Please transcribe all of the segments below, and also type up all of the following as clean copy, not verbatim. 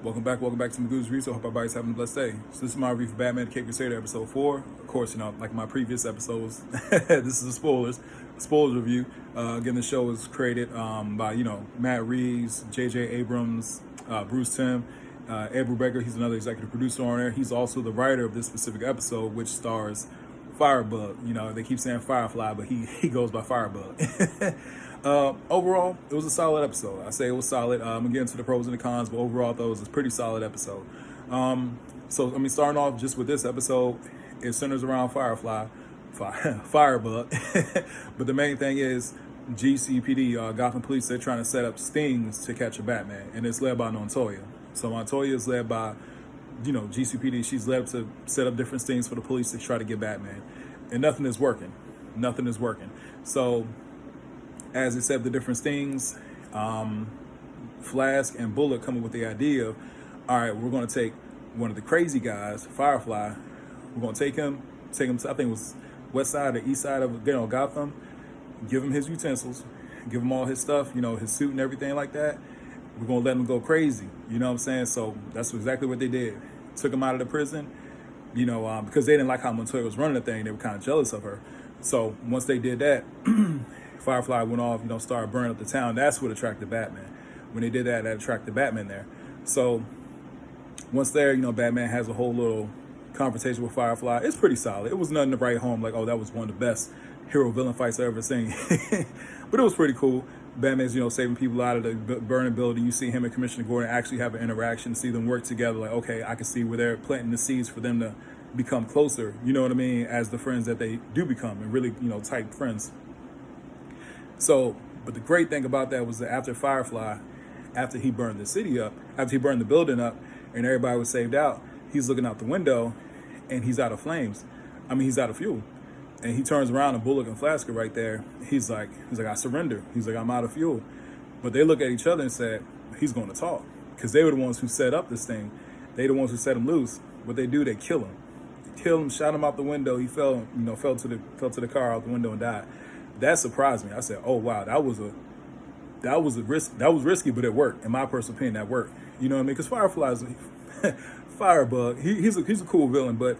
Welcome back to Magoo's Reviews. I hope everybody's having a blessed day. So this is my review for Batman the Crusader episode 4. Of course, like my previous episodes, this is a spoilers review. Again, the show was created by, Matt Reeves, J.J. Abrams, Bruce Timm, Ed Brubaker. He's another executive producer on there. He's also the writer of this specific episode, which stars Firebug. They keep saying Firefly, but he goes by Firebug. Overall, it was a solid episode. I say it was solid. I'm gonna get into the pros and the cons, but overall, I thought it was a pretty solid episode. Starting off just with this episode, it centers around Firebug. But the main thing is GCPD, Gotham Police, they're trying to set up stings to catch a Batman, and it's led by Montoya. So Montoya is led by, GCPD. She's led to set up different stings for the police to try to get Batman, and nothing is working. So, as they set the different stings, Flask and Bullock come up with the idea of, all right, we're going to take one of the crazy guys, Firefly. We're going to take him to, I think it was west side or east side of Gotham, give him his utensils, give him all his stuff, his suit and everything like that. We're going to let him go crazy. You know what I'm saying? So that's exactly what they did. Took him out of the prison, because they didn't like how Montoya was running the thing. They were kind of jealous of her. So once they did that, Firefly went off, started burning up the town. That's what attracted Batman. When they did that, that attracted Batman there. So once there, Batman has a whole little confrontation with Firefly. It's pretty solid. It was nothing to write home like, oh, that was one of the best hero-villain fights I've ever seen. But it was pretty cool. Batman's, saving people out of the burning building. You see him and Commissioner Gordon actually have an interaction, see them work together. Like, okay, I can see where they're planting the seeds for them to become closer, you know what I mean, as the friends that they do become, and really, tight friends. So, but the great thing about that was that after Firefly, after he burned the city up, after he burned the building up, and everybody was saved out, he's looking out the window, and he's out of flames. He's out of fuel. And he turns around, and Bullock and Flask are right there. He's like, I surrender. He's like, I'm out of fuel. But they look at each other and said, he's going to talk. Because they were the ones who set up this thing. They the ones who set him loose. What they do, they kill him. Shot him out the window. He fell to the car out the window and died. That surprised me. I said, oh wow, that was risky, but it worked. In my personal opinion, that worked. You know what I mean? Because Firefly's Firebug. He's a cool villain, but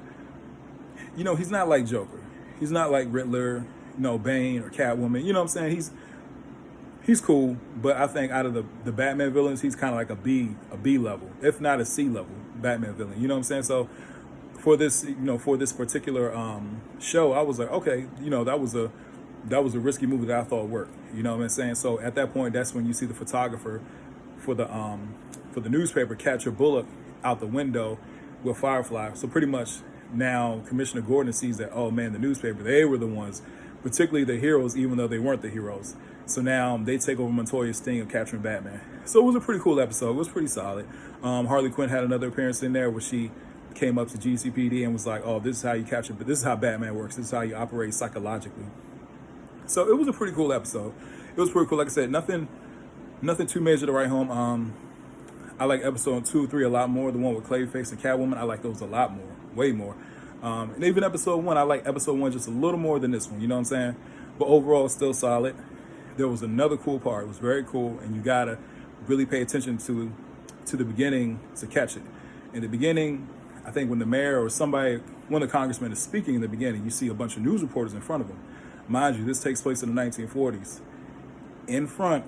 he's not like Joker. He's not like Riddler, Bane or Catwoman. You know what I'm saying? He's cool, but I think out of the Batman villains, he's kind of like a B level, if not a C level Batman villain. You know what I'm saying? So for this, for this particular show, I was like, okay, that was a risky movie that I thought worked. You know what I'm saying? So at that point, that's when you see the photographer for the newspaper capture Bullock out the window with Firefly. So pretty much now Commissioner Gordon sees that, oh man, the newspaper, they were the ones, particularly the heroes, even though they weren't the heroes. So now they take over Montoya's sting of capturing Batman. So it was a pretty cool episode. It was pretty solid. Harley Quinn had another appearance in there where she came up to GCPD and was like, oh, this is how you capture, but this is how Batman works. This is how you operate psychologically. So it was a pretty cool episode. It was pretty cool. Like I said, nothing too major to write home. I like episode 2, 3 a lot more. The one with Clayface and Catwoman, I like those a lot more, way more. And even episode 1, I like episode 1 just a little more than this one. You know what I'm saying? But overall, it's still solid. There was another cool part. It was very cool, and you gotta really pay attention to the beginning to catch it. In the beginning, I think when the mayor or somebody, one of the congressmen is speaking in the beginning, you see a bunch of news reporters in front of him. Mind you, this takes place in the 1940s. In front,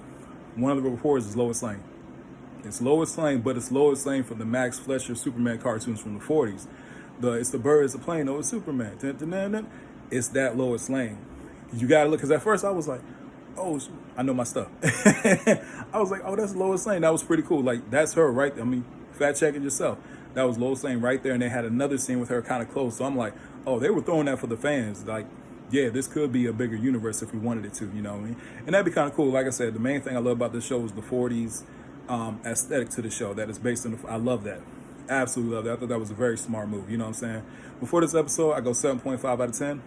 one of the reporters is Lois Lane. It's Lois Lane, but it's Lois Lane from the Max Fleischer Superman cartoons from the 40s. It's the bird, it's the plane, oh, it's Superman. Dun, dun, dun, dun. It's that Lois Lane. You gotta look, because at first I was like, oh, I know my stuff. I was like, oh, that's Lois Lane. That was pretty cool. Like, that's her, right? Fact check it yourself. That was Lois Lane right there, and they had another scene with her kind of close. So I'm like, oh, they were throwing that for the fans. Like, yeah, this could be a bigger universe if we wanted it to, you know what I mean? And that'd be kind of cool. Like I said, the main thing I love about this show is the 40s aesthetic to the show that is based on I love that. Absolutely love that. I thought that was a very smart move, you know what I'm saying? Before this episode, I go 7.5 out of 10.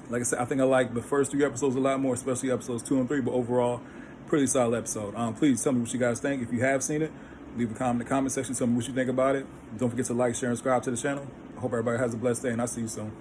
Like I said, I think I like the first 3 episodes a lot more, especially episodes 2 and 3, but overall, pretty solid episode. Please tell me what you guys think. If you have seen it, leave a comment in the comment section. Tell me what you think about it. Don't forget to like, share, and subscribe to the channel. I hope everybody has a blessed day, and I'll see you soon.